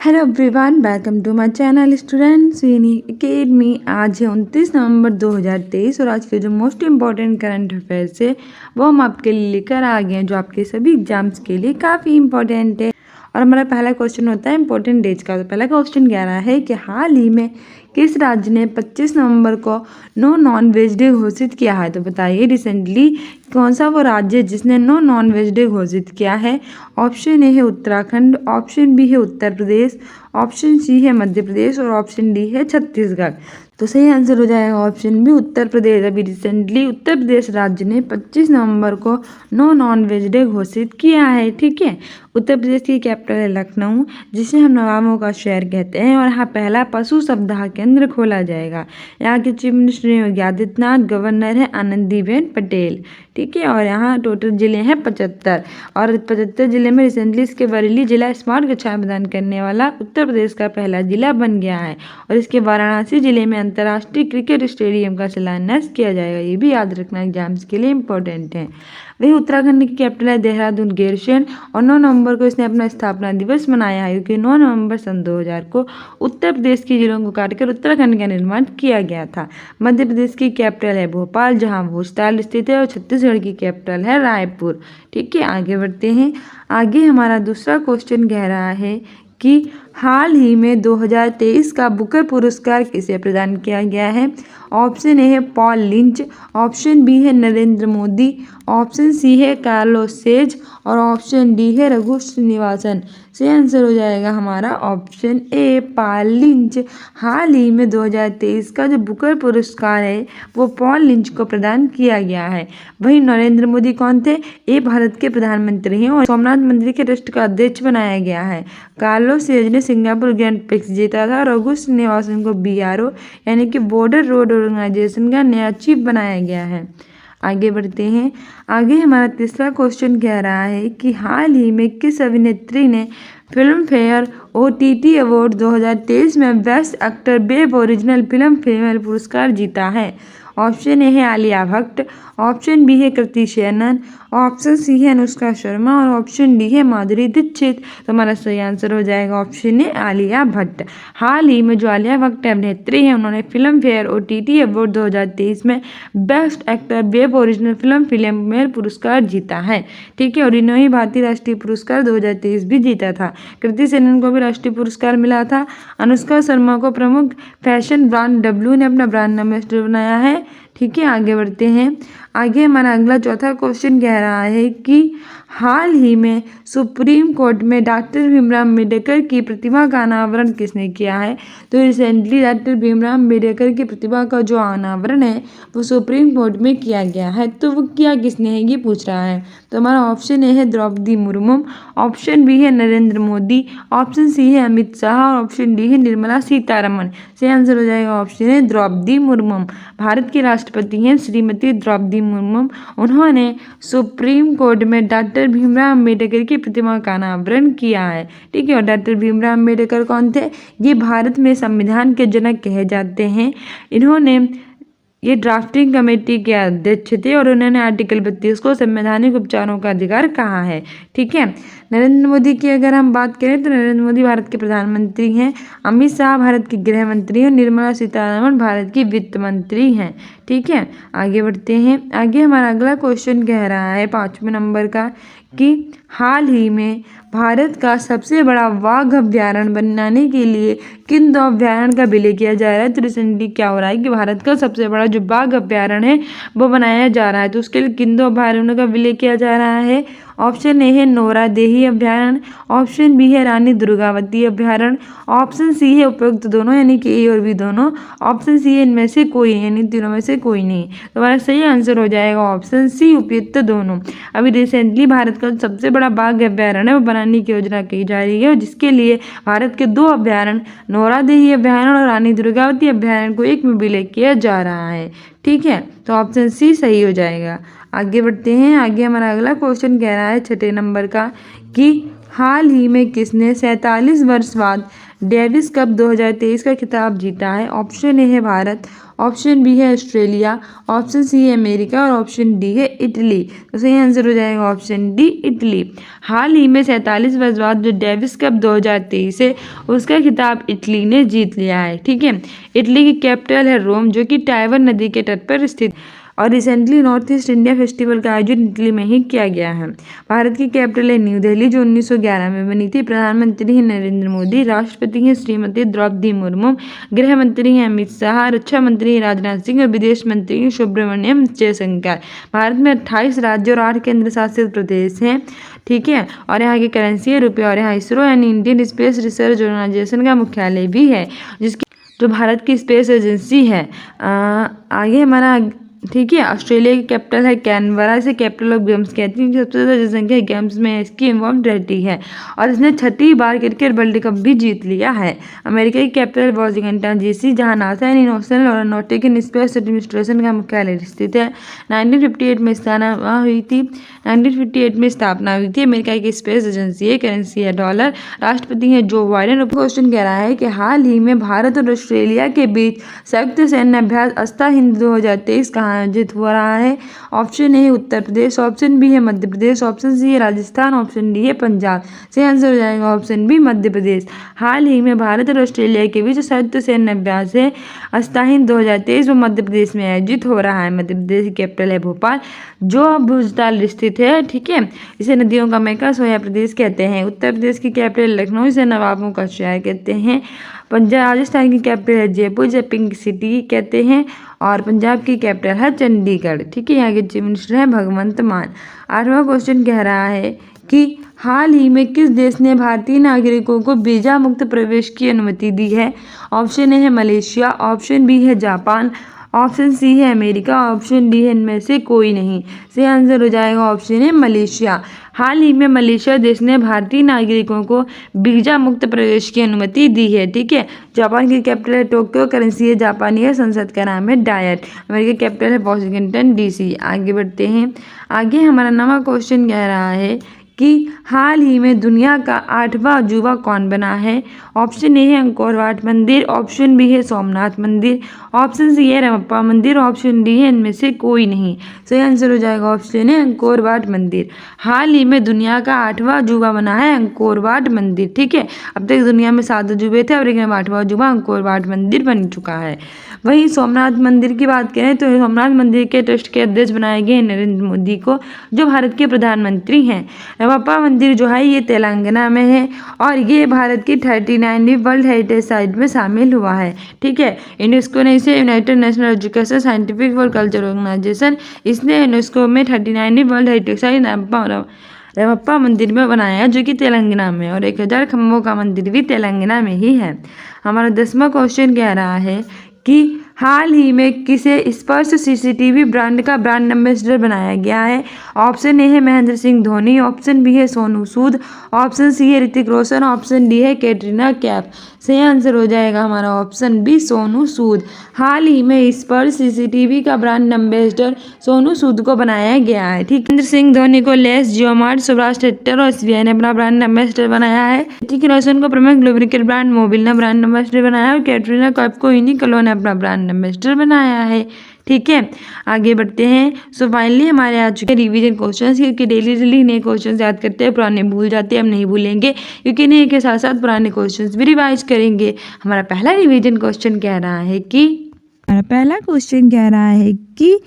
Hello everyone, welcome to my channel students academy. आज है 29 नवंबर 2023 और आज के जो मोस्ट इम्पॉर्टेंट करंट अफेयर्स है वो हम आपके लिए लेकर आ गए हैं, जो आपके सभी एग्जाम्स के लिए काफ़ी इम्पोर्टेंट है। और हमारा पहला क्वेश्चन होता है इम्पोर्टेंट डेज का। तो पहला क्वेश्चन कह रहा है कि हाल ही में किस राज्य ने 25 नवंबर को नो नॉन वेज डे घोषित किया है। तो बताइए रिसेंटली कौन सा वो राज्य है जिसने नो नॉन वेज डे घोषित किया है। ऑप्शन ए है उत्तराखंड, ऑप्शन बी है उत्तर प्रदेश, ऑप्शन सी है मध्य प्रदेश और ऑप्शन डी है छत्तीसगढ़। तो सही आंसर हो जाएगा ऑप्शन बी उत्तर प्रदेश। अभी रिसेंटली उत्तर प्रदेश राज्य ने 25 नवंबर को नो नॉन वेज डे घोषित किया है। ठीक है, उत्तर प्रदेश की कैपिटल है लखनऊ, जिसे हम नवाबों का शहर कहते हैं, और यहाँ पहला पशु सप्ताह केंद्र खोला जाएगा। यहाँ के चीफ मिनिस्टर हैं योगी आदित्यनाथ, गवर्नर है आनंदीबेन पटेल। ठीक है, और यहाँ टोटल जिले हैं 75 और 75 जिले में रिसेंटली इसके बरेली जिला स्मार्ट कक्षाएं प्रदान करने वाला उत्तर प्रदेश का पहला जिला बन गया है। और इसके वाराणसी जिले में अंतर्राष्ट्रीय क्रिकेट स्टेडियम का शिलान्यास किया जाएगा। ये भी याद रखना एग्जाम्स के लिए इंपॉर्टेंट है। वही उत्तराखंड की कैपिटल है देहरादून गैरसैंण और 9 नवंबर को इसने अपना स्थापना दिवस मनाया है, क्योंकि 9 नवंबर सन 2000 को उत्तर प्रदेश के जिलों को काटकर उत्तराखंड का निर्माण किया गया था। मध्य प्रदेश की कैपिटल है भोपाल, जहां भोजताल स्थित है, और छत्तीसगढ़ की कैपिटल है रायपुर। ठीक है, आगे बढ़ते हैं। आगे हमारा दूसरा क्वेश्चन कह रहा है कि हाल ही में 2023 का बुकर पुरस्कार किसे प्रदान किया गया है। ऑप्शन ए है पॉल लिंच, ऑप्शन बी है नरेंद्र मोदी, ऑप्शन सी है कार्लोस सेज और ऑप्शन डी है रघु श्रीनिवासन। सही आंसर हो जाएगा हमारा ऑप्शन ए पॉल लिंच। हाल ही में 2023 का जो बुकर पुरस्कार है वो पॉल लिंच को प्रदान किया गया है। वहीं नरेंद्र मोदी कौन थे? ये भारत के प्रधानमंत्री हैं और सोमनाथ मंदिर के ट्रस्ट का अध्यक्ष बनाया गया है। कार्लोस सेज ने सिंगापुर ग्रैंड प्रिक्स जीता था। रघु श्रीनिवासन को BRO यानी कि बॉर्डर रोड ऑर्गेनाइजेशन का नया चीफ बनाया गया है। आगे बढ़ते हैं। आगे हमारा तीसरा क्वेश्चन कह रहा है कि हाल ही में किस अभिनेत्री ने फिल्म फेयर OTT अवार्ड 2023 में best actor web original film female पुरस्कार जीता है। ऑप्शन ए है आलिया भट्ट, ऑप्शन बी है कृति सेनन, ऑप्शन सी है अनुष्का शर्मा और ऑप्शन डी है माधुरी दीक्षित। तो हमारा सही आंसर हो जाएगा ऑप्शन ए आलिया भट्ट। हाल ही में जो आलिया भट्ट अभिनेत्री हैं उन्होंने फिल्म फेयर OTT अवार्ड 2023 में best actor web original film female पुरस्कार जीता है। ठीक है, और इन्होंने भारतीय राष्ट्रीय पुरस्कार 2023 भी जीता था। कृति सेनन को भी राष्ट्रीय पुरस्कार मिला था। अनुष्का शर्मा को प्रमुख फैशन ब्रांड W ने अपना ब्रांड एम्बेसडर बनाया है। ठीक है, आगे बढ़ते हैं। आगे हमारा अगला चौथा क्वेश्चन कह रहा है कि हाल ही में सुप्रीम कोर्ट में डॉक्टर भीमराव अम्बेडकर की प्रतिमा का अनावरण किसने किया है। तो रिसेंटली डॉक्टर भीमराव अम्बेडकर की प्रतिमा का जो अनावरण है वो सुप्रीम कोर्ट में किया गया है। तो वो किया किसने है ये पूछ रहा है। तो हमारा ऑप्शन ए है द्रौपदी मुर्मू, ऑप्शन बी है नरेंद्र मोदी, ऑप्शन सी है अमित शाह और ऑप्शन डी है निर्मला सीतारमण। सही आंसर हो जाएगा ऑप्शन है द्रौपदी मुर्मू। भारत की राष्ट्रपति हैं श्रीमती द्रौपदी मुर्मू। उन्होंने सुप्रीम कोर्ट में डॉक्टर भीमराव अम्बेडकर की प्रतिमा का अनावरण किया है। ठीक है, और डॉक्टर भीमराव अम्बेडकर कौन थे? ये भारत में संविधान के जनक कहे जाते हैं। इन्होंने ये ड्राफ्टिंग कमेटी के अध्यक्ष थे और उन्होंने आर्टिकल 32 को संवैधानिक उपचारों का अधिकार कहा है। ठीक है, नरेंद्र मोदी की अगर हम बात करें तो नरेंद्र मोदी भारत के प्रधानमंत्री हैं। अमित शाह भारत के गृह मंत्री हैं। निर्मला सीतारमण भारत की वित्त मंत्री हैं। ठीक है, आगे बढ़ते हैं। आगे हमारा अगला क्वेश्चन कह रहा है 5वें नंबर का कि हाल ही में भारत का सबसे बड़ा वाघ अभ्यारण्य बनाने के लिए किन 2 अभ्यारण्य का विलय किया जा रहा है। तो रिसेंटली क्या हो रहा है कि भारत का सबसे बड़ा जो बाघ अभ्यारण्य है वो बनाया जा रहा है। तो उसके लिए किन 2 अभ्यारण्यों का विलय किया जा रहा है। ऑप्शन ए है नोरादेही अभ्यारण्य, ऑप्शन बी है रानी दुर्गावती अभ्यारण्य, ऑप्शन सी है उपयुक्त दोनों यानी कि ए और बी दोनों, ऑप्शन सी है इनमें से कोई यानी तीनों में से कोई नहीं। तो हमारा सही आंसर हो जाएगा ऑप्शन सी उपयुक्त दोनों। अभी रिसेंटली भारत का सबसे बड़ा बाघ अभ्यारण्य वो बनाने की योजना की जा रही है, जिसके लिए भारत के 2 अभ्यारण्य नोरादेही अभ्यारण्य और रानी दुर्गावती अभ्यारण्य को एक में विलय किया जा रहा है। ठीक है, तो ऑप्शन सी सही हो जाएगा। आगे बढ़ते हैं। आगे हमारा अगला क्वेश्चन कह रहा है 6 नंबर का कि हाल ही में किसने 47 वर्ष बाद डेविस कप 2023 का खिताब जीता है। ऑप्शन ए है भारत, ऑप्शन बी है ऑस्ट्रेलिया, ऑप्शन सी है अमेरिका और ऑप्शन डी है इटली। तो सही आंसर हो जाएगा ऑप्शन डी इटली। हाल ही में 47 वर्ष बाद जो डेविस कप 2023 है उसका खिताब इटली ने जीत लिया है। ठीक है, इटली की कैपिटल है रोम जो कि टाइबर नदी के तट पर स्थित और recently north east India festival का आयोजन इटली में ही किया गया है। भारत की कैपिटल है न्यू दिल्ली जो 1911 में बनी थी। प्रधानमंत्री हैं नरेंद्र मोदी, राष्ट्रपति हैं श्रीमती द्रौपदी मुर्मू, गृह मंत्री हैं अमित शाह, रक्षा मंत्री हैं राजनाथ सिंह और विदेश मंत्री हैं सुब्रमण्यम जयशंकर। भारत में 28 राज्य और 8 केंद्र शासित प्रदेश हैं। ठीक है, और यहाँ की करेंसी है रुपये और यहाँ इसरो यानी इंडियन स्पेस रिसर्च ऑर्गेनाइजेशन का मुख्यालय भी है जिसकी जो भारत की स्पेस एजेंसी है। आगे हमारा ठीक है, ऑस्ट्रेलिया की कैपिटल है कैनबरा, इसे कैपिटल ऑफ गेम्स कहती हैं। सबसे ज़्यादा जनसंख्या गेम्स में इसकी इन्वॉल्व रहती है और इसने 6ठी बार क्रिकेट वर्ल्ड कप भी जीत लिया है। अमेरिका की कैपिटल वॉशिंगटन डीसी जहां नासा यानी नेशनल एरोनॉटिकल स्पेस एडमिनिस्ट्रेशन का मुख्यालय स्थित है। 1958 में स्थापना हुई थी। 1958 में स्थापना हुई थी। अमेरिका की स्पेस एजेंसी है, करेंसी है डॉलर, राष्ट्रपति हैं जो बाइडेन। क्वेश्चन कह रहा है कि हाल ही में भारत और ऑस्ट्रेलिया के बीच संयुक्त सैन्य अभ्यास अस्ता हिंद 2023 कहाँ आयोजित हो रहा है? Option A Uttar Pradesh, option B है मध्य प्रदेश, ऑप्शन सी है राजस्थान, ऑप्शन डी है पंजाब। सही आंसर हो जाएगा ऑप्शन बी मध्य प्रदेश। हाल ही में भारत और ऑस्ट्रेलिया के बीच संयुक्त सैन्य अभ्यास है अस्ता हिंद 2023 वो मध्य प्रदेश में आयोजित हो रहा है। मध्य प्रदेश की कैपिटल है भोपाल जो भुजताल स्थित है। ठीक है, इसे नदियों का मैका सोया प्रदेश कहते हैं। उत्तर प्रदेश की कैपिटल लखनऊ, इसे नवाबों का शहर कहते हैं। पंजाब राजस्थान की कैपिटल है जयपुर, इसे पिंक सिटी कहते हैं। और पंजाब की कैपिटल है चंडीगढ़। ठीक है, यहाँ के चीफ मिनिस्टर हैं भगवंत मान। 8वां क्वेश्चन कह रहा है कि हाल ही में किस देश ने भारतीय नागरिकों को वीजा मुक्त प्रवेश की अनुमति दी है? ऑप्शन ए है मलेशिया, ऑप्शन बी है जापान, ऑप्शन सी है अमेरिका, ऑप्शन डी है इनमें से कोई नहीं। सही आंसर हो जाएगा ऑप्शन है मलेशिया। हाल ही में मलेशिया देश ने भारतीय नागरिकों को वीजा मुक्त प्रवेश की अनुमति दी है। ठीक है, जापान की कैपिटल है टोक्यो, करेंसी है जापानी है, संसद का नाम है डायट, अमेरिका की कैपिटल है वॉशिंगटन डीसी। आगे बढ़ते हैं। आगे हमारा 9वां क्वेश्चन कह रहा है कि हाल ही में दुनिया का 8वां अजूबा कौन बना है? ऑप्शन ए है अंकोर वाट मंदिर, ऑप्शन बी है सोमनाथ मंदिर, ऑप्शन सी है रमप्पा मंदिर, ऑप्शन डी है इनमें से कोई नहीं। सही आंसर हो जाएगा ऑप्शन है अंकोर वाट मंदिर। हाल ही में दुनिया का 8वां अजूबा बना है अंकोर वाट मंदिर। ठीक है, अब तक दुनिया में 7 अजूबे थे और एक 8वां अजूबा अंकोर वाट मंदिर बन चुका है। वहीं सोमनाथ मंदिर की बात करें तो सोमनाथ मंदिर के ट्रस्ट के अध्यक्ष बनाए गए नरेंद्र मोदी को जो भारत के प्रधानमंत्री हैं। रमप्पा मंदिर जो है ये तेलंगाना में है और ये भारत की 39वीं वर्ल्ड हेरिटेज साइट में शामिल हुआ है। ठीक है, यूनेस्को ने इसे यूनाइटेड नेशनल एजुकेशन साइंटिफिक और कल्चरल ऑर्गेनाइजेशन इसने यूनेस्को में 39वीं वर्ल्ड हेरिटेज साइट रमप्पा मंदिर में बनाया है जो कि तेलंगाना में, और 1000 खम्भों का मंदिर भी तेलंगाना में ही है। हमारा 10वां क्वेश्चन कह रहा है कि हाल ही में किसे स्पर्श सीसीटीवी ब्रांड का ब्रांड एम्बेसडर बनाया गया है? ऑप्शन ए है महेंद्र सिंह धोनी, ऑप्शन बी है सोनू सूद, ऑप्शन सी है ऋतिक रोशन, ऑप्शन डी है कैटरीना कैफ। सही आंसर हो जाएगा हमारा ऑप्शन बी सोनू सूद। हाल ही में स्पर्श सीसीटीवी का ब्रांड एम्बेसडर सोनू सूद को बनाया गया है। ठीक, महेंद्र सिंह धोनी को लेस जियोमार्ट, सुभाष ठट्टर और एसबीआई ने अपना ब्रांड एम्बेसडर बनाया है। ऋतिक रोशन को प्रमुख लुब्रिकेंट ब्रांड मोबिल ने ब्रांड एम्बेसडर बनाया है और कैटरीना कैफ को यूनिक्लो ने अपना ब्रांड एम्बेसडर बनाया है। ठीक है, आगे बढ़ते हैं। सो फाइनली हमारे आ चुके रिवीजन क्वेश्चंस, क्योंकि डेली नए क्वेश्चंस याद करते हैं, पुराने भूल जाते हैं, हम नहीं भूलेंगे क्योंकि नए के साथ साथ पुराने क्वेश्चंस भी रिवाइज करेंगे। हमारा पहला रिवीजन क्वेश्चन कह रहा है कि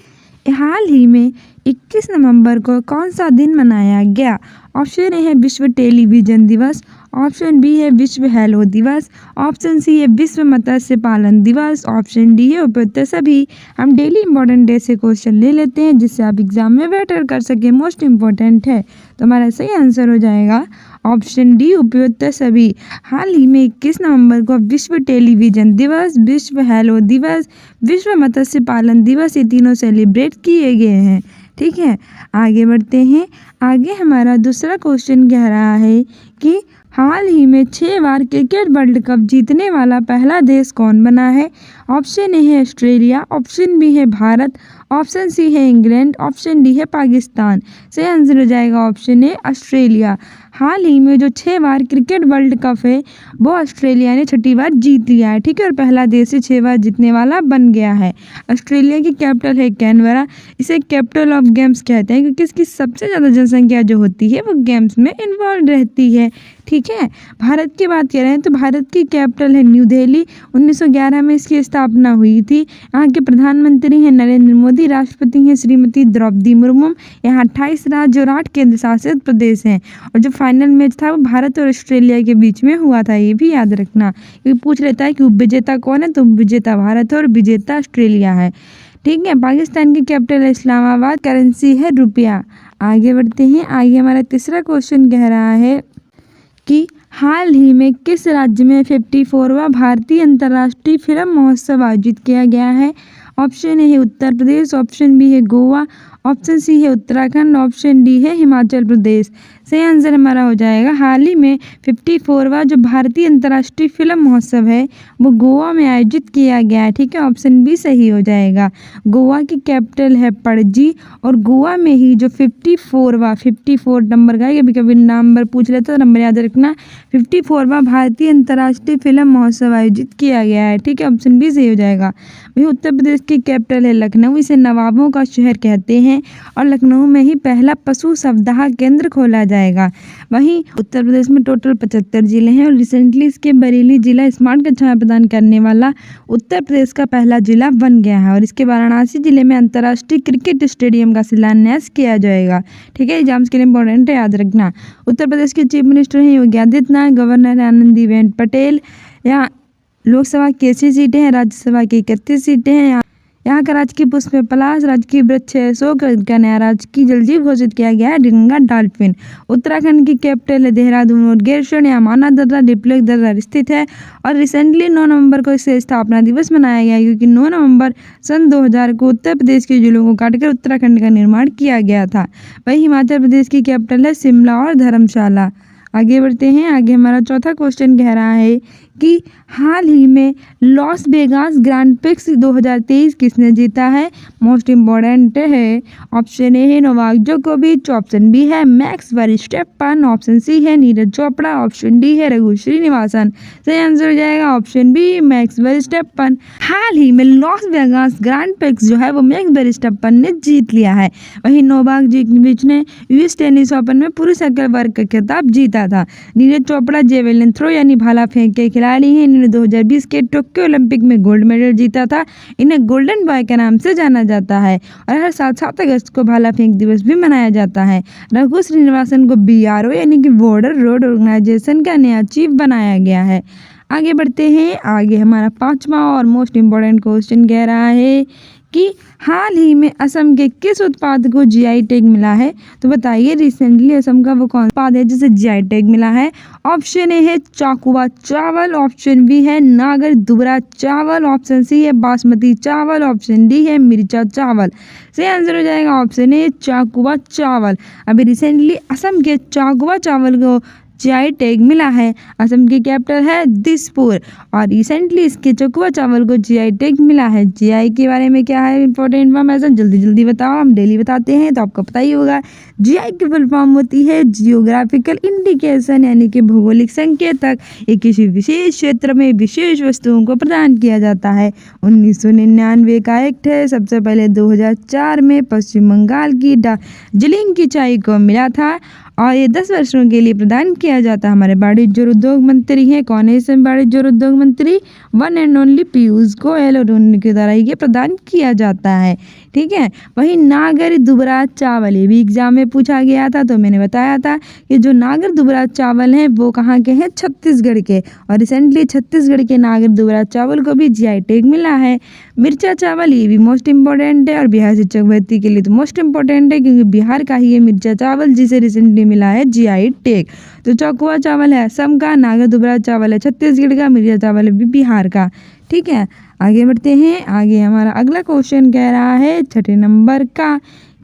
हाल ही में 21 नवंबर को कौन सा दिन मनाया गया? ऑप्शन ए है विश्व टेलीविजन दिवस, ऑप्शन बी है विश्व हेलो दिवस, ऑप्शन सी है विश्व मत्स्य पालन दिवस, ऑप्शन डी है उपयुक्त सभी। हम डेली इंपॉर्टेंट डे से क्वेश्चन ले लेते हैं जिससे आप एग्जाम में बेटर कर सके, मोस्ट इम्पोर्टेंट है। तो हमारा सही आंसर हो जाएगा ऑप्शन डी उपयुक्त सभी। हाल ही में 21 नवंबर को विश्व टेलीविजन दिवस, विश्व हेलो दिवस, विश्व मत्स्य पालन दिवस ये तीनों सेलिब्रेट किए गए हैं। ठीक है, आगे बढ़ते हैं। आगे हमारा दूसरा क्वेश्चन कह रहा है कि हाल ही में 6 बार क्रिकेट वर्ल्ड कप जीतने वाला पहला देश कौन बना है? ऑप्शन ए है ऑस्ट्रेलिया, ऑप्शन बी है भारत, ऑप्शन सी है इंग्लैंड, ऑप्शन डी है पाकिस्तान। सही आंसर हो जाएगा ऑप्शन ए ऑस्ट्रेलिया। हाल ही में जो 6 बार क्रिकेट वर्ल्ड कप है वो ऑस्ट्रेलिया ने 6ठी बार जीत लिया है, ठीक है, और पहला देश 6 बार जीतने वाला बन गया है। ऑस्ट्रेलिया की कैपिटल है कैनबरा। इसे कैपिटल ऑफ गेम्स कहते हैं क्योंकि इसकी सबसे ज़्यादा जनसंख्या जो होती है वो गेम्स में इन्वॉल्व रहती है, ठीक है। भारत की बात करें तो भारत की कैपिटल है न्यू दिल्ली। 1911 में इसकी स्थापना हुई थी। यहाँ के प्रधानमंत्री हैं नरेंद्र मोदी, राष्ट्रपति हैं श्रीमती द्रौपदी मुर्मू। यहाँ 28 राज्य और 8 केंद्र शासित प्रदेश हैं। और जो फाइनल मैच था वो भारत और ऑस्ट्रेलिया के बीच में हुआ था, ये भी याद रखना, क्योंकि पूछ लेता है कि उपविजेता कौन है, तो विजेता भारत है और विजेता ऑस्ट्रेलिया है, ठीक है। पाकिस्तान की कैपिटल है इस्लामाबाद, करेंसी है रुपया। आगे बढ़ते हैं। आगे हमारा तीसरा क्वेश्चन कह रहा है कि हाल ही में किस राज्य में 54वां भारतीय अंतर्राष्ट्रीय फिल्म महोत्सव आयोजित किया गया है। ऑप्शन ए है उत्तर प्रदेश, ऑप्शन बी है गोवा, ऑप्शन सी है उत्तराखंड, ऑप्शन डी है हिमाचल प्रदेश। सही आंसर हमारा हो जाएगा हाल ही में 54वां जो भारतीय अंतर्राष्ट्रीय फिल्म महोत्सव है वो गोवा में आयोजित किया गया है, ठीक है। ऑप्शन बी सही हो जाएगा। गोवा की कैपिटल है पणजी और गोवा में ही जो 54 नंबर का, कभी कभी नंबर पूछ लेते तो नंबर याद रखना, 54वां भारतीय अंतर्राष्ट्रीय फिल्म महोत्सव आयोजित किया गया है, ठीक है। ऑप्शन बी सही हो जाएगा। वहीं उत्तर प्रदेश की कैपिटल है लखनऊ। इसे नवाबों का शहर कहते हैं और लखनऊ में ही पहला पशु सप्ताह केंद्र खोला जाएगा। वहीं उत्तर प्रदेश में टोटल 75 जिले हैं और रिसेंटली इसके बरेली जिला स्मार्ट कक्षाएं प्रदान करने वाला उत्तर प्रदेश का पहला जिला बन गया है। और इसके वाराणसी जिले में अंतर्राष्ट्रीय क्रिकेट स्टेडियम का शिलान्यास किया जाएगा, ठीक है। एग्जाम्स के लिए इंपॉर्टेंट है, याद रखना। उत्तर प्रदेश के चीफ मिनिस्टर हैं योगी आदित्यनाथ, गवर्नर है आनंदीबेन पटेल। यहाँ लोकसभा की 80 सीटें हैं, राज्यसभा की 31 सीटें हैं। यहाँ का राजकीय पुष्प है पलाश, राजकीय वृक्ष है अशोक, का नया राजकीय जलजीव घोषित किया गया है गंगा डॉल्फिन। उत्तराखंड की कैपिटल है देहरादून और गेरशण। यहाँ माना दर्रा डिप्लोक दर्रा स्थित है और रिसेंटली 9 नवंबर को इससे स्थापना दिवस मनाया गया क्योंकि 9 नवंबर सन 2000 को उत्तर प्रदेश के जिलों को काटकर उत्तराखंड का निर्माण किया गया था। वहीं हिमाचल प्रदेश की कैपिटल है शिमला और धर्मशाला। आगे बढ़ते हैं। आगे हमारा चौथा क्वेश्चन कह रहा है कि हाल ही में लॉस वेगास ग्रैंड प्रिक्स 2023 किसने जीता है। मोस्ट इम्पॉर्टेंट है। ऑप्शन ए है नोवाक जोकोविच, ऑप्शन बी है मैक्स वर्स्टेपन, ऑप्शन सी है नीरज चोपड़ा, ऑप्शन डी है रघु श्रीनिवासन। सही आंसर हो जाएगा ऑप्शन बी मैक्स वर्स्टेपन। हाल ही में लॉस वेगास ग्रैंड प्रिक्स जो है वो मैक्स वर्स्टेपन ने जीत लिया है। वहीं नोवाक जोकोविच ने यूएस टेनिस ओपन में पुरुष एकल वर्ग का खिताब जीता था। नीरज चोपड़ा जेवेलिन थ्रो यानी भाला फेंक के खिलाड़ी हैं। इन्होंने 2020 के टोक्यो ओलंपिक में गोल्ड मेडल जीता था। इन्हें गोल्डन बॉय के नाम से जाना जाता है और हर साल 7 अगस्त को भाला फेंक दिवस भी मनाया जाता है। रघु श्रीनिवासन को BRO यानी कि बॉर्डर रोड ऑर्गेनाइजेशन का नया चीफ बनाया गया है। आगे बढ़ते हैं। आगे हमारा पांचवा और मोस्ट इम्पोर्टेंट क्वेश्चन कह रहा है कि हाल ही में असम के किस उत्पाद को GI टैग मिला है। तो बताइए रिसेंटली असम का वो कौन उत्पाद है जिसे GI टैग मिला है। ऑप्शन ए है चाकुआ चावल, ऑप्शन बी है नागर दुबरा चावल, ऑप्शन सी है बासमती चावल, ऑप्शन डी है मिर्चा चावल। सही आंसर हो जाएगा ऑप्शन ए चाकुआ चावल। अभी रिसेंटली असम के चाकुआ चावल को GI टैग मिला है। असम की कैपिटल है दिसपुर और रिसेंटली इसके चकुआ चावल को GI टैग मिला है। GI के बारे में क्या है इंपॉर्टेंट इन्फॉर्मेशन जल्दी जल्दी बताओ, हम डेली बताते हैं तो आपको पता ही होगा। GI की फुल फॉर्म होती है जियोग्राफिकल इंडिकेशन यानी कि भौगोलिक संकेतक। ये किसी विशेष क्षेत्र में विशेष वस्तुओं को प्रदान किया जाता है। 1999 का एक्ट है। सबसे पहले 2004 में पश्चिम बंगाल की दार्जिलिंग की चाय को मिला था और ये 10 वर्षों के लिए प्रदान किया जाता है। हमारे वाणिज्य और उद्योग मंत्री हैं, कौन है इसमें वाणिज्य और उद्योग मंत्री, one and only Piyush Goyal और उनके द्वारा ये प्रदान किया जाता है, ठीक है। वहीं नागर दुबरा चावल ये भी एग्जाम में पूछा गया था तो मैंने बताया था कि जो नागर दुबरा चावल हैं वो कहाँ के हैं, छत्तीसगढ़ के। और रिसेंटली छत्तीसगढ़ के नागर दुबरा चावल को भी GI टैग मिला है। मिर्चा चावल ये भी मोस्ट इम्पोर्टेंट है और बिहार शिक्षक भर्ती के लिए तो मोस्ट इम्पोर्टेंट है क्योंकि बिहार का ही है मिर्चा चावल जिसे रिसेंटली मिला है GI टैग। तो चौकुआ चावल है असम का, नागर दुबरा चावल है छत्तीसगढ़ का, मिर्चा चावल है बिहार का, ठीक है। आगे बढ़ते हैं। आगे हमारा अगला क्वेश्चन कह रहा है 6ठे नंबर का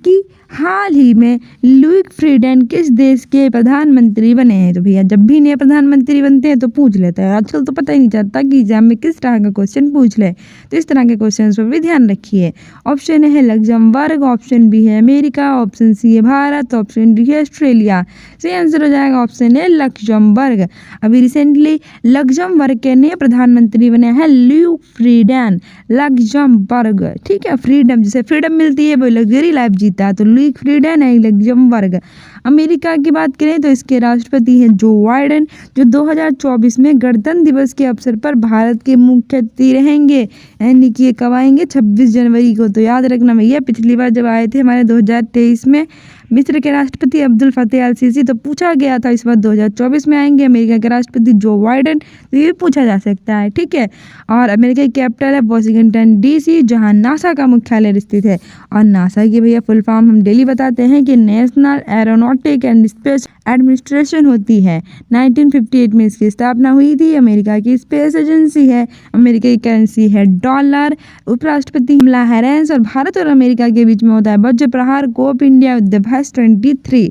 कि हाल ही में लुई फ्रीडेन किस देश के प्रधानमंत्री बने हैं? तो भैया जब भी नए प्रधानमंत्री बनते हैं तो पूछ लेते हैं, आजकल तो पता ही नहीं चलता कि एग्जाम में किस तरह का क्वेश्चन पूछ ले, तो इस तरह के क्वेश्चन पर भी ध्यान रखिए। ऑप्शन है लग्जमबर्ग, ऑप्शन बी है अमेरिका, ऑप्शन सी है भारत, ऑप्शन डी है ऑस्ट्रेलिया। सही आंसर हो जाएगा ऑप्शन है लग्जमबर्ग। अभी रिसेंटली लग्जमबर्ग के नए प्रधानमंत्री बने हैं लुई फ्रीडेन लग्जमबर्ग। ठीक है, फ्रीडम जैसे फ्रीडम मिलती है वो लग्जरी लाइफ जीता है, तो लुई फ्रीडेन है लग्जमबर्ग। अमेरिका की बात करें तो इसके राष्ट्रपति हैं जो बाइडेन, जो 2024 में गणतंत्र दिवस के अवसर पर भारत के मुख्य अतिथि रहेंगे, यानी कि ये कब आएंगे 26 जनवरी को। तो याद रखना भैया, पिछली बार जब आए थे हमारे 2023 में मिस्र के राष्ट्रपति अब्दुल फतेह अल सीसी, तो पूछा गया था इस बार 2024 में आएंगे अमेरिका के राष्ट्रपति जो बाइडेन, तो ये पूछा जा सकता है। ठीक है, और अमेरिका की कैपिटल है वॉशिंगटन DC, जहां नासा का मुख्यालय स्थित है। और नासा की भैया फुल फॉर्म हम डेली बताते हैं कि national aeronautic and space administration होती है। 1958 में इसकी स्थापना हुई थी। अमेरिका की स्पेस एजेंसी है, अमेरिका की करेंसी है डॉलर। उपराष्ट्रपति कमला हैरिस, और भारत और अमेरिका के बीच में होता है वज्र प्रहार कोप इंडिया युद्ध 23।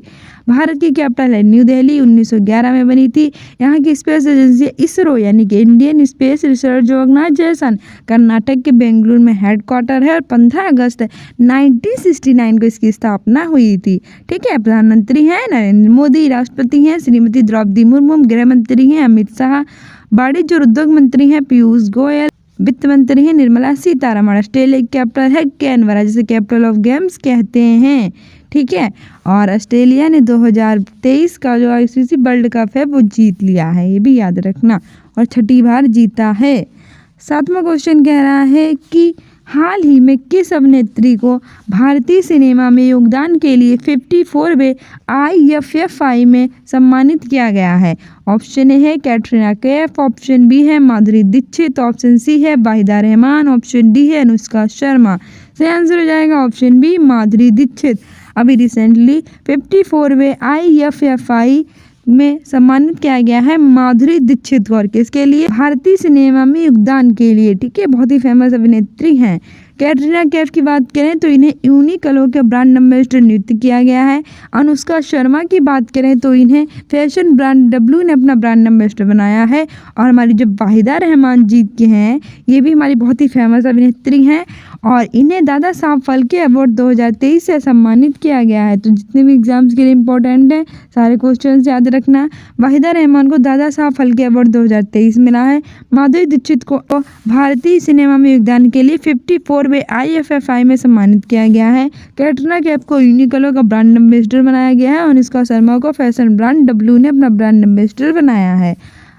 भारत की कैपिटल है न्यू दिल्ली, 1911 में बनी थी। यहाँ की स्पेस एजेंसी इसरो यानी कि Indian space research organisation, Karnataka के बेंगलुरु में हेडक्वार्टर है। और 15 अगस्त 1969 को इसकी स्थापना हुई थी। ठीक है, प्रधानमंत्री हैं नरेंद्र मोदी, राष्ट्रपति हैं श्रीमती द्रौपदी मुर्मू, गृह मंत्री हैं अमित शाह, वाणिज्य और उद्योग मंत्री हैं पीयूष गोयल, वित्त मंत्री हैं निर्मला सीतारमण। ऑस्ट्रेलिया की कैपिटल है कैनबरा, जिसे कैपिटल ऑफ गेम्स कहते हैं। ठीक है, और ऑस्ट्रेलिया ने 2023 का जो ICC वर्ल्ड कप है वो जीत लिया है, ये भी याद रखना, और 6ठी बार जीता है। 7वां क्वेश्चन कह रहा है कि हाल ही में किस अभिनेत्री को भारतीय सिनेमा में योगदान के लिए 54वें IFFI में सम्मानित किया गया है? ऑप्शन ए है कैटरीना कैफ, ऑप्शन बी है माधुरी दीक्षित, ऑप्शन सी है वाहिदा रहमान, ऑप्शन डी है अनुष्का शर्मा। सही आंसर हो जाएगा ऑप्शन बी माधुरी दीक्षित। अभी रिसेंटली 54वें IFFI में सम्मानित किया गया है माधुरी दीक्षित को, और किसके लिए? भारतीय सिनेमा में योगदान के लिए। ठीक है, बहुत ही फेमस अभिनेत्री हैं। कैटरीना कैफ की बात करें तो इन्हें यूनिक्लो के ब्रांड एम्बेसडर नियुक्त किया गया है। अनुष्का शर्मा की बात करें तो इन्हें फैशन ब्रांड W ने अपना ब्रांड एम्बेसडर बनाया है। और हमारी जो वाहिदा रहमान जी के हैं, ये भी हमारी बहुत ही फेमस अभिनेत्री हैं, और इन्हें दादा साहब फाल्के अवार्ड 2023 से सम्मानित किया गया है। तो जितने भी एग्जाम्स के लिए इंपॉर्टेंट हैं सारे क्वेश्चन याद रखना। वाहिदा रहमान को दादा साहब फाल्के अवार्ड 2023 मिला है। माधुरी दीक्षित को भारतीय सिनेमा में योगदान के लिए 54वें IFFI में सम्मानित किया गया है। कैटरीना कैफ को यूनिक्लो का ब्रांड एम्बेसडर बनाया गया है, और अनुष्का शर्मा को फैशन ब्रांड W ने अपना ब्रांड एम्बेसडर बनाया है।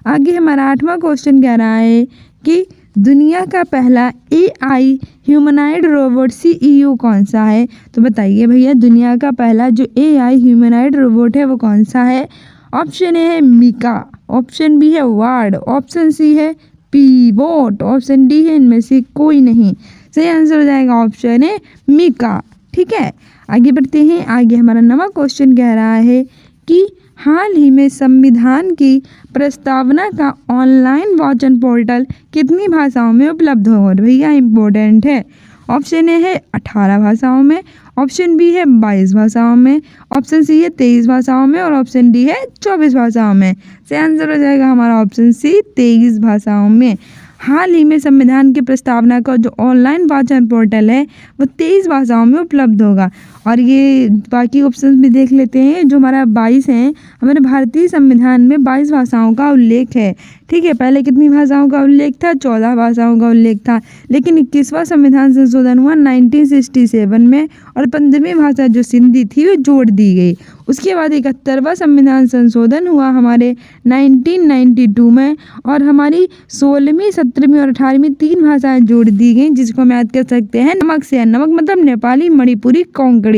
आगे हमारा 8वां क्वेश्चन कह रहा है कि दुनिया का पहला AI ह्यूमनॉइड रोबोट CEO कौन सा है? तो बताइए भैया, दुनिया का पहला जो AI ह्यूमनॉइड रोबोट है वो कौन सा है? ऑप्शन ए है मीका, ऑप्शन बी है वार्ड, ऑप्शन सी है पीबोट, ऑप्शन डी है इनमें से कोई नहीं। सही आंसर हो जाएगा ऑप्शन है मीका। ठीक है, आगे बढ़ते हैं। आगे हमारा 9वां क्वेश्चन कह रहा है कि हाल ही में संविधान की प्रस्तावना का ऑनलाइन वाचन पोर्टल कितनी भाषाओं में उपलब्ध होगा? भैया इंपॉर्टेंट है। ऑप्शन ए है 18 भाषाओं में, ऑप्शन बी है 22 भाषाओं में, ऑप्शन सी है 23 भाषाओं में, और ऑप्शन डी है 24 भाषाओं में। सही आंसर हो जाएगा हमारा ऑप्शन सी 23 भाषाओं में। हाल ही में संविधान की प्रस्तावना का जो ऑनलाइन वाचन पोर्टल है वो 23 भाषाओं में उपलब्ध होगा। और ये बाकी ऑप्शंस भी देख लेते हैं। जो हमारा 22 हैं, हमारे भारतीय संविधान में 22 भाषाओं का उल्लेख है। ठीक है, पहले कितनी भाषाओं का उल्लेख था? 14 भाषाओं का उल्लेख था, लेकिन 21वां संविधान संशोधन हुआ 1967 में, और 15वीं भाषा जो सिंधी थी वो जोड़ दी गई। उसके बाद 71वां संविधान संशोधन हुआ हमारे 1992 में, और हमारी 16वीं 17वीं और 18वीं 3 भाषाएं जोड़ दी गई, जिसको हम याद कर सकते हैं नमक से। नमक मतलब नेपाली, मणिपुरी, कोंकणी।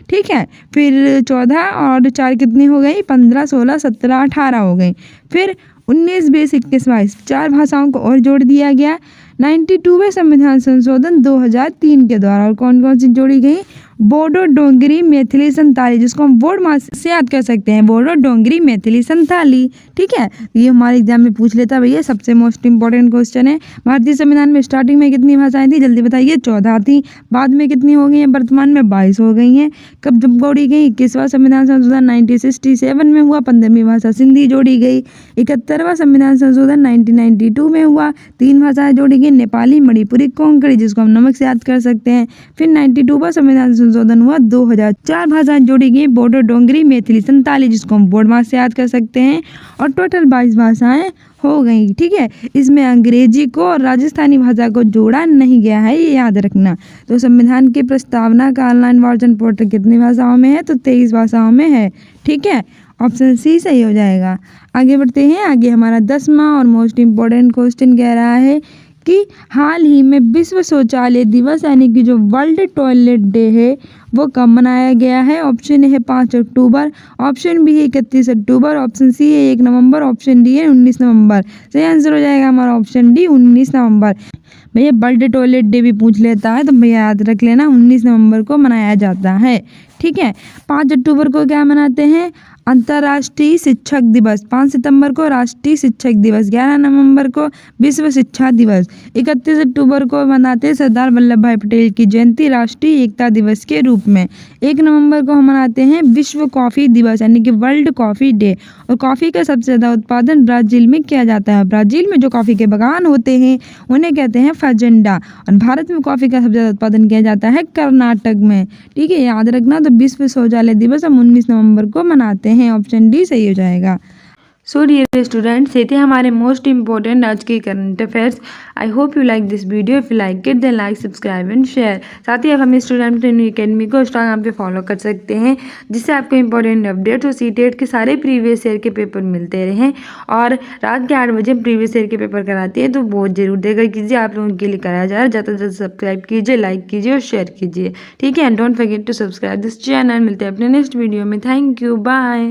ठीक है, फिर 14 और 4 कितनी हो गई? 15, 16, 17, 18 हो गई। फिर 19, 20, 21, 22 4 भाषाओं को और जोड़ दिया गया। 92वें संविधान संशोधन 2003 के द्वारा। और कौन कौन सी जोड़ी गई? बोडो, डोंगरी, मैथिली, संताली, जिसको हम बोर्ड मार्क्स से याद कर सकते हैं, बोडो, डोंगरी, मैथिली, संताली। ठीक है, ये हमारे एग्जाम में पूछ लेता भैया, सबसे मोस्ट इंपॉर्टेंट क्वेश्चन है। भारतीय संविधान में स्टार्टिंग में कितनी भाषाएं थी? जल्दी बताइए। 14 थी। बाद में कितनी हो गई हैं? वर्तमान में 22 हो गई हैं। कब जब जोड़ी गई? 21वां संविधान संशोधन 1967 में हुआ। 15वीं भाषा सिंधी जोड़ी गई। 71वां संविधान संशोधन 1992 में हुआ। 3 भाषाएं जोड़ी गई, नेपाली, मणिपुरी, कोंकणी, जिसको हम नमक से याद कर सकते हैं। फिर 92वां संविधान संशोधन हुआ 2000। 4 भाषाएं जोड़ी गई, बोडो, डोंगरी, मैथिली, संताली, जिसको हम बोर्ड मार्क्स से याद कर सकते हैं। और टोटल 22 भाषाएं हो गई। ठीक है, इसमें अंग्रेजी को और राजस्थानी भाषा को जोड़ा नहीं गया है, ये याद रखना। तो संविधान की प्रस्तावना का ऑनलाइन वर्जन पोर्टल कितनी भाषाओं में है? तो 23 भाषाओं में है। ठीक है, ऑप्शन सी सही हो जाएगा। आगे बढ़ते हैं। आगे हमारा 10वां और मोस्ट इम्पोर्टेंट क्वेश्चन कह रहा है कि हाल ही में विश्व शौचालय दिवस यानी कि जो वर्ल्ड टॉयलेट डे है वो कब मनाया गया है? ऑप्शन ए है 5 अक्टूबर, ऑप्शन बी है 31 अक्टूबर, ऑप्शन सी है 1 नवंबर, ऑप्शन डी है 19 नवंबर। सही आंसर हो जाएगा हमारा ऑप्शन डी, 19 नवंबर। भैया वर्ल्ड टॉयलेट डे भी पूछ लेता है तो भैया याद रख लेना, 19 नवंबर को मनाया जाता है। ठीक है, 5 अक्टूबर को क्या मनाते हैं? अंतर्राष्ट्रीय शिक्षक दिवस। 5 सितंबर को राष्ट्रीय शिक्षक दिवस। 11 नवंबर को विश्व शिक्षा दिवस। 31 अक्टूबर को मनाते हैं सरदार वल्लभ भाई पटेल की जयंती राष्ट्रीय एकता दिवस के रूप में। 1 नवंबर को हम मनाते हैं विश्व कॉफ़ी दिवस यानी कि वर्ल्ड कॉफ़ी डे। और कॉफ़ी का सबसे ज़्यादा उत्पादन ब्राज़ील में किया जाता है। ब्राज़ील में जो कॉफ़ी के बागान होते हैं उन्हें कहते हैं फजेंडा। और भारत में कॉफ़ी का सबसे ज़्यादा उत्पादन किया जाता है कर्नाटक में। ठीक है, याद रखना। तो विश्व शौचालय दिवस हम 19 नवंबर को मनाते हैं। ऑप्शन डी सही हो जाएगा। सो डियर स्टूडेंट्स, ये थे हमारे मोस्ट इंपॉर्टेंट आज के current affairs. I hope you like this video. If you like it then like, subscribe and share. साथ ही आप हमें स्टूडेंट अकेडमी को इंस्टाग्राम पे फॉलो कर सकते हैं, जिससे आपको इंपॉर्टेंट अपडेट्स और सीटेट के सारे प्रीवियस ईयर के पेपर मिलते रहें। और रात के 8 बजे प्रीवियस ईयर के पेपर कराते हैं, तो बहुत जरूर देखा कीजिए, आप लोगों के लिए कराया जा रहा है। ज़्यादा से ज़्यादा सब्सक्राइब कीजिए, लाइक कीजिए और शेयर कीजिए। ठीक है, and don't forget to subscribe this channel. मिलते हैं अपने नेक्स्ट वीडियो में। Thank you, bye.